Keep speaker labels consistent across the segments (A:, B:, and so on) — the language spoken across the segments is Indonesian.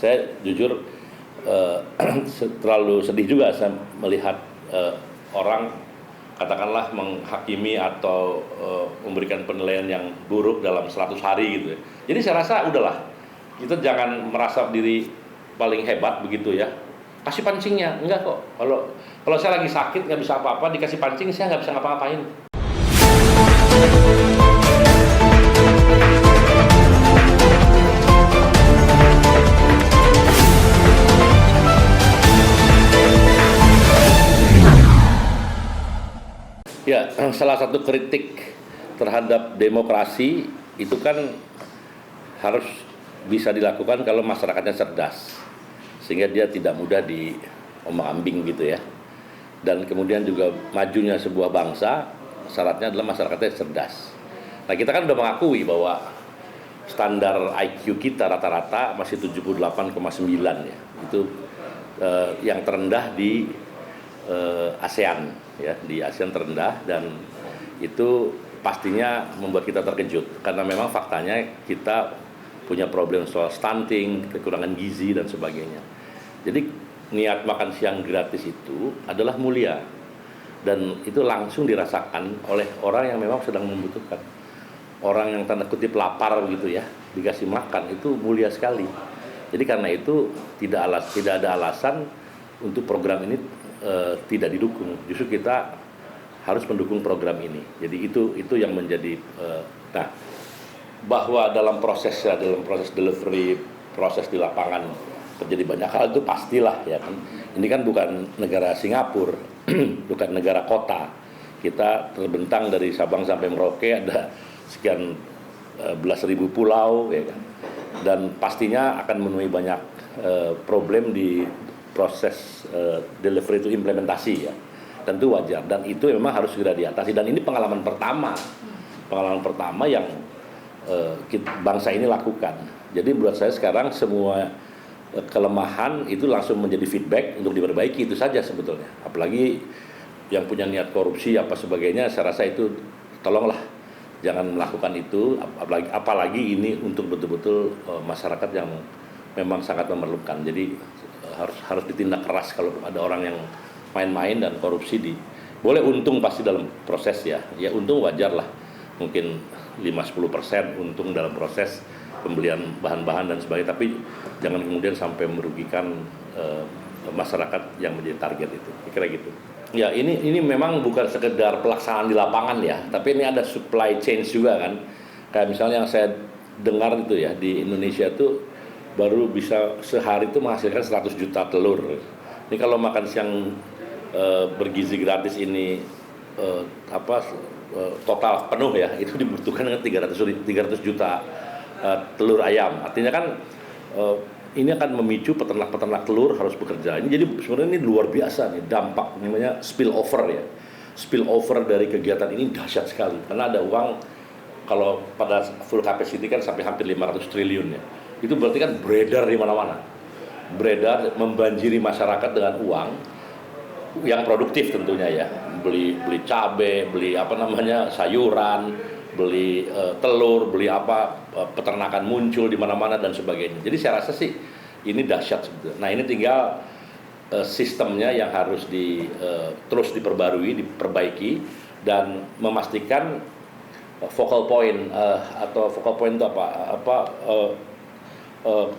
A: Saya jujur terlalu sedih juga saya melihat orang katakanlah menghakimi atau memberikan penilaian yang buruk dalam 100 hari gitu ya. Jadi saya rasa udahlah, kita jangan merasa diri paling hebat begitu ya. Kasih pancingnya, enggak kok. Kalau saya lagi sakit nggak bisa apa-apa, dikasih pancing saya nggak bisa ngapa-ngapain. Ya, salah satu kritik terhadap demokrasi itu kan harus bisa dilakukan kalau masyarakatnya cerdas, sehingga dia tidak mudah diombang-ambing gitu ya. Dan kemudian juga majunya sebuah bangsa syaratnya adalah masyarakatnya cerdas. Nah, kita kan udah mengakui bahwa standar IQ kita rata-rata masih 78,9 ya. Itu yang terendah di ASEAN ya, di ASEAN terendah, dan itu pastinya membuat kita terkejut karena memang faktanya kita punya problem soal stunting, kekurangan gizi dan sebagainya. Jadi niat makan siang gratis itu adalah mulia dan itu langsung dirasakan oleh orang yang memang sedang membutuhkan. Orang yang tanda kutip lapar gitu ya, dikasih makan itu mulia sekali. Jadi karena itu tidak ada alasan untuk program ini tidak didukung. Justru kita harus mendukung program ini. Jadi itu yang menjadi nah, bahwa dalam proses delivery, proses di lapangan terjadi banyak hal itu pastilah ya kan. Ini kan bukan negara Singapura, bukan negara kota. Kita terbentang dari Sabang sampai Merauke, ada sekian belas ribu pulau ya kan. Dan pastinya akan menemui banyak problem di proses delivery itu, implementasi ya. Tentu wajar dan itu memang harus segera diatasi, dan ini pengalaman pertama yang bangsa ini lakukan. Jadi menurut saya sekarang semua kelemahan itu langsung menjadi feedback untuk diperbaiki, itu saja sebetulnya. Apalagi yang punya niat korupsi apa sebagainya, saya rasa itu tolonglah jangan melakukan itu, apalagi ini untuk betul-betul masyarakat yang memang sangat memerlukan. Jadi harus ditindak keras kalau ada orang yang main-main dan korupsi. Boleh untung pasti dalam proses ya untung wajar lah, mungkin 5-10% untung dalam proses pembelian bahan-bahan dan sebagainya, tapi jangan kemudian sampai merugikan masyarakat yang menjadi target itu, kira gitu. Ya ini memang bukan sekedar pelaksanaan di lapangan ya, tapi ini ada supply chain juga kan. Kayak misalnya yang saya dengar itu ya, di Indonesia itu baru bisa sehari itu menghasilkan 100 juta telur. Ini kalau makan siang bergizi gratis ini total penuh ya, itu dibutuhkan dengan 300 juta telur ayam. Artinya kan ini akan memicu peternak-peternak telur harus bekerja. Ini jadi sebenarnya ini luar biasa nih dampak, namanya spill over ya. Spill over dari kegiatan ini dahsyat sekali karena ada uang, kalau pada full capacity kan sampai hampir 500 triliun ya. Itu berarti kan beredar di mana-mana. Beredar membanjiri masyarakat dengan uang yang produktif tentunya ya. Beli cabai, beli sayuran, beli telur, beli peternakan muncul di mana-mana dan sebagainya. Jadi saya rasa sih ini dahsyat sebetulnya. Nah, ini tinggal sistemnya yang harus terus diperbarui, diperbaiki, dan memastikan focal point itu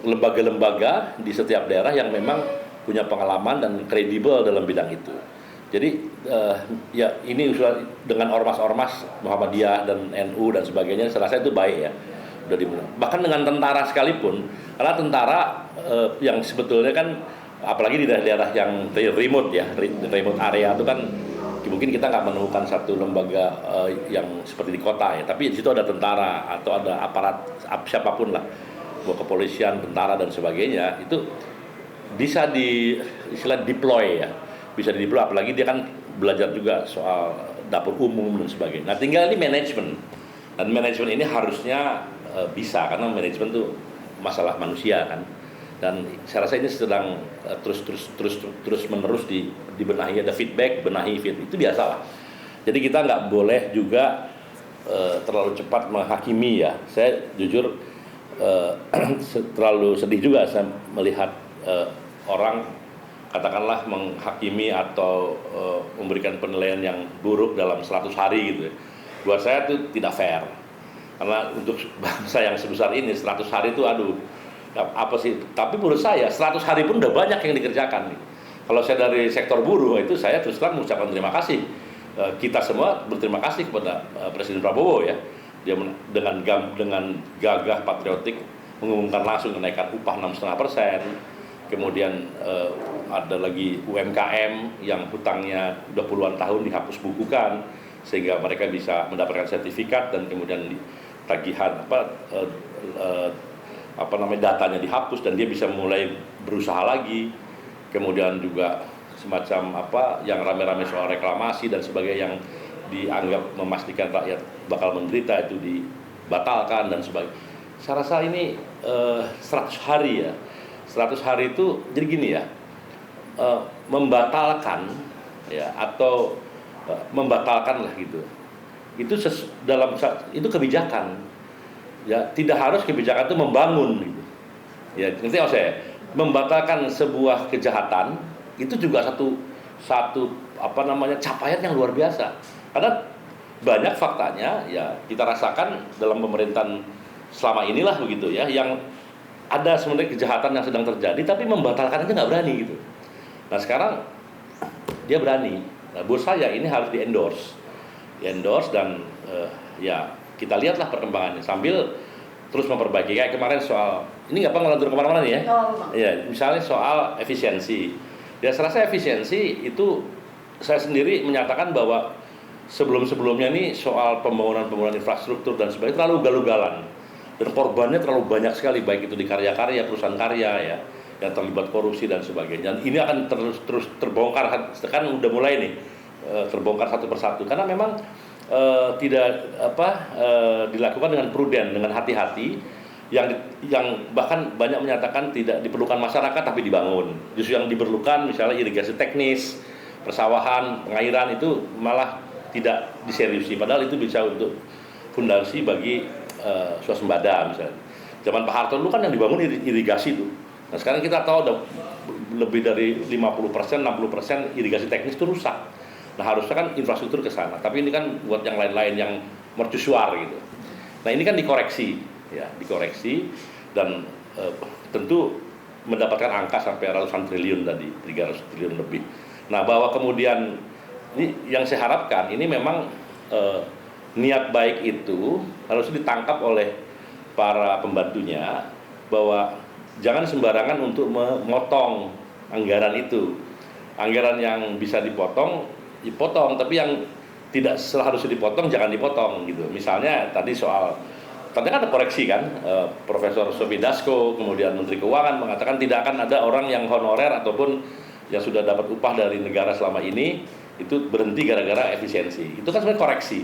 A: lembaga-lembaga di setiap daerah yang memang punya pengalaman dan kredibel dalam bidang itu. Jadi ya ini dengan ormas-ormas Muhammadiyah dan NU dan sebagainya, saya rasa itu baik ya. Bahkan dengan tentara sekalipun, karena tentara yang sebetulnya kan apalagi di daerah-daerah yang remote ya, remote area itu kan mungkin kita nggak menemukan satu lembaga yang seperti di kota ya, tapi di situ ada tentara atau ada aparat siapapun lah, mau kepolisian, tentara dan sebagainya, itu bisa deploy ya, bisa deploy, apalagi dia kan belajar juga soal dapur umum dan sebagainya. Nah, tinggal ini manajemen, dan manajemen ini harusnya bisa, karena manajemen itu masalah manusia kan, dan saya rasa ini sedang terus menerus dibenahi, ada feedback, itu biasalah. Jadi kita nggak boleh juga terlalu cepat menghakimi ya. Saya jujur eh, terlalu sedih juga saya melihat orang katakanlah menghakimi atau memberikan penilaian yang buruk dalam 100 hari gitu ya. Buat saya itu tidak fair. Karena untuk bangsa yang sebesar ini 100 hari itu aduh apa sih? Tapi menurut saya 100 hari pun udah banyak yang dikerjakan nih. Kalau saya dari sektor buruh itu saya terus terang mengucapkan terima kasih. Kita semua berterima kasih kepada Presiden Prabowo ya. Dia dengan gagah patriotik mengumumkan langsung kenaikan upah 6,5%. Kemudian ada lagi UMKM yang hutangnya udah puluhan tahun dihapus bukukan sehingga mereka bisa mendapatkan sertifikat dan kemudian tagihan datanya dihapus dan dia bisa mulai berusaha lagi. Kemudian juga semacam yang rame-rame soal reklamasi dan sebagainya yang dianggap memastikan rakyat bakal menderita itu dibatalkan dan sebagainya. Saya rasa ini 100 hari ya. 100 hari itu jadi gini ya, membatalkan ya atau membatalkan lah gitu. Itu itu kebijakan. Ya, tidak harus kebijakan itu membangun gitu. Ya, ngerti nggak saya? Membatalkan sebuah kejahatan itu juga satu capaian yang luar biasa. Karena banyak faktanya ya kita rasakan dalam pemerintahan selama inilah begitu ya, yang ada sebenarnya kejahatan yang sedang terjadi tapi membatalkan itu nggak berani gitu. Nah sekarang dia berani. Nah buat saya ini harus di-endorse dan ya kita lihatlah perkembangannya sambil terus memperbaiki. Kayak kemarin soal ini nggak ngelantur kemana-mana nih ya. Ya misalnya soal efisiensi. Ya saya rasa efisiensi itu saya sendiri menyatakan bahwa sebelum-sebelumnya nih soal pembangunan infrastruktur dan sebagainya terlalu ugal-ugalan dan korbannya terlalu banyak sekali, baik itu di karya-karya, perusahaan karya ya yang terlibat korupsi dan sebagainya. Dan ini akan terus terbongkar, kan udah mulai nih terbongkar satu persatu karena memang tidak dilakukan dengan prudent, dengan hati-hati, yang bahkan banyak menyatakan tidak diperlukan masyarakat tapi dibangun. Justru yang diperlukan misalnya irigasi teknis, persawahan, pengairan itu malah tidak diseriusi, padahal itu bisa untuk fondasi bagi swasembada misalnya. Zaman Pak Harto dulu kan yang dibangun irigasi itu. Nah sekarang kita tahu ada lebih dari 50%, 60% irigasi teknis itu rusak. Nah harusnya kan infrastruktur ke sana, tapi ini kan buat yang lain-lain yang mercusuar gitu. Nah ini kan dikoreksi dan tentu mendapatkan angka sampai ratusan triliun tadi, 300 triliun lebih. Nah bahwa kemudian ini yang saya harapkan ini memang niat baik itu harus ditangkap oleh para pembantunya bahwa jangan sembarangan untuk memotong anggaran itu. Anggaran yang bisa dipotong tapi yang tidak seharusnya dipotong jangan dipotong gitu. Misalnya tadi kan ada koreksi kan, Profesor Sophie Dasko kemudian Menteri Keuangan mengatakan tidak akan ada orang yang honorer ataupun yang sudah dapat upah dari negara selama ini itu berhenti gara-gara efisiensi. Itu kan sebenarnya koreksi.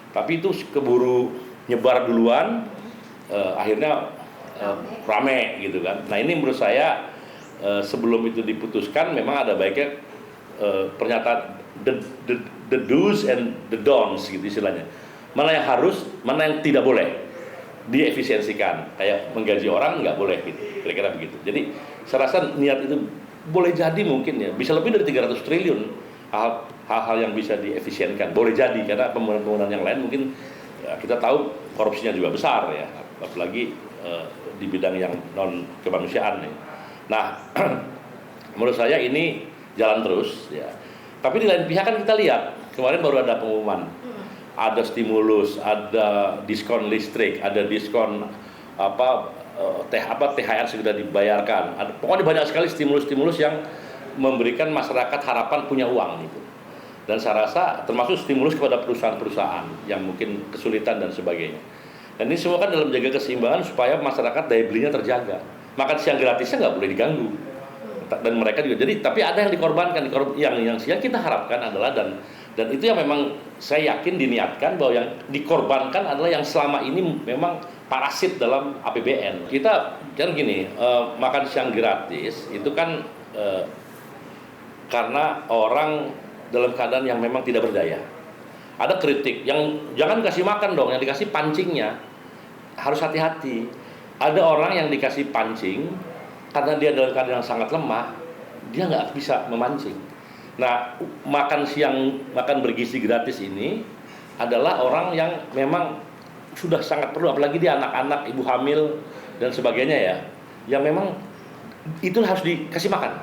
A: Tapi itu keburu nyebar duluan, akhirnya rame gitu kan. Nah ini menurut saya sebelum itu diputuskan memang ada baiknya pernyataan the do's and the don'ts gitu istilahnya. Mana yang harus, mana yang tidak boleh diefisiensikan. Kayak menggaji orang nggak boleh gitu, kira-kira begitu. Jadi saya rasa niat itu boleh jadi mungkin ya bisa lebih dari 300 triliun hal-hal yang bisa diefisienkan. Boleh jadi karena pembangunan yang lain mungkin ya, kita tahu korupsinya juga besar ya, apalagi di bidang yang non kemanusiaan ya. Nah menurut saya ini jalan terus ya. Tapi di lain pihak kan kita lihat kemarin baru ada pengumuman, ada stimulus, ada diskon listrik, ada diskon THR segera dibayarkan. Pokoknya banyak sekali stimulus-stimulus yang memberikan masyarakat harapan punya uang gitu. Dan saya rasa termasuk stimulus kepada perusahaan-perusahaan yang mungkin kesulitan dan sebagainya. Dan ini semua kan dalam menjaga keseimbangan supaya masyarakat daya belinya terjaga. Makan siang gratisnya nggak boleh diganggu. Dan mereka juga jadi tapi ada yang dikorbankan yang kita harapkan adalah dan itu yang memang saya yakin diniatkan bahwa yang dikorbankan adalah yang selama ini memang parasit dalam APBN. Kita kan gini, makan siang gratis itu kan karena orang dalam keadaan yang memang tidak berdaya. Ada kritik yang jangan kasih makan dong, yang dikasih pancingnya. Harus hati-hati. Ada orang yang dikasih pancing karena dia dalam keadaan sangat lemah, dia nggak bisa memancing. Nah, makan siang, makan bergizi gratis ini adalah orang yang memang sudah sangat perlu, apalagi dia anak-anak, ibu hamil dan sebagainya ya, yang memang itu harus dikasih makan.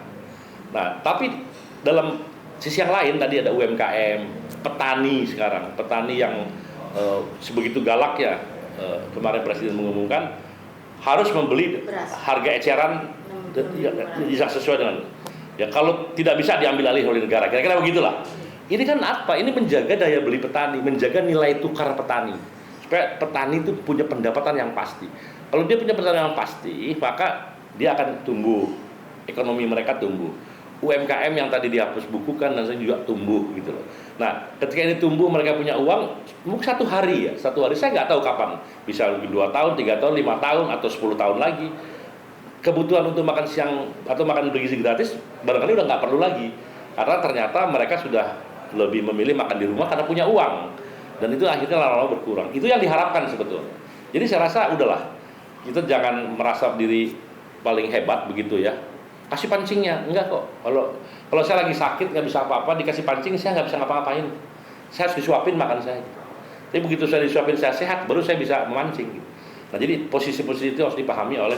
A: Nah, tapi dalam sisi yang lain tadi ada UMKM, petani sekarang, petani yang sebegitu galak ya, kemarin Presiden mengumumkan harus membeli harga eceran bisa sesuai dengan ya, kalau tidak bisa diambil alih oleh negara, kira-kira begitulah. Ini kan apa? Ini menjaga daya beli petani, menjaga nilai tukar petani, supaya petani itu punya pendapatan yang pasti. Kalau dia punya pendapatan yang pasti, maka dia akan tumbuh, ekonomi mereka tumbuh. UMKM yang tadi dihapus bukukan dan saya juga tumbuh gitu loh. Nah, ketika ini tumbuh, mereka punya uang, mungkin satu hari saya nggak tahu kapan, bisa mungkin 2 tahun, 3 tahun, 5 tahun, atau 10 tahun lagi. Kebutuhan untuk makan siang atau makan bergizi gratis barangkali udah nggak perlu lagi, karena ternyata mereka sudah lebih memilih makan di rumah karena punya uang, dan itu akhirnya lama-lama berkurang. Itu yang diharapkan sebetulnya. Jadi saya rasa udahlah, kita jangan merasa diri paling hebat begitu ya. Kasih pancingnya, enggak kok. Kalau saya lagi sakit nggak bisa apa-apa, dikasih pancing saya nggak bisa ngapa-ngapain. Saya harus disuapin makan saya. Tapi begitu saya disuapin saya sehat, baru saya bisa memancing. Nah, jadi posisi-posisi itu harus dipahami oleh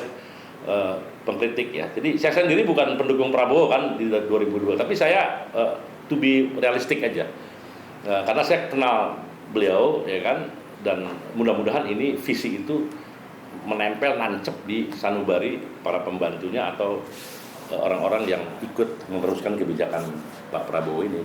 A: pengkritik ya. Jadi saya sendiri bukan pendukung Prabowo kan di 2002, tapi saya to be realistik aja. Karena saya kenal beliau ya kan, dan mudah-mudahan ini visi itu menempel nancep di sanubari para pembantunya atau orang-orang yang ikut meneruskan kebijakan Pak Prabowo ini.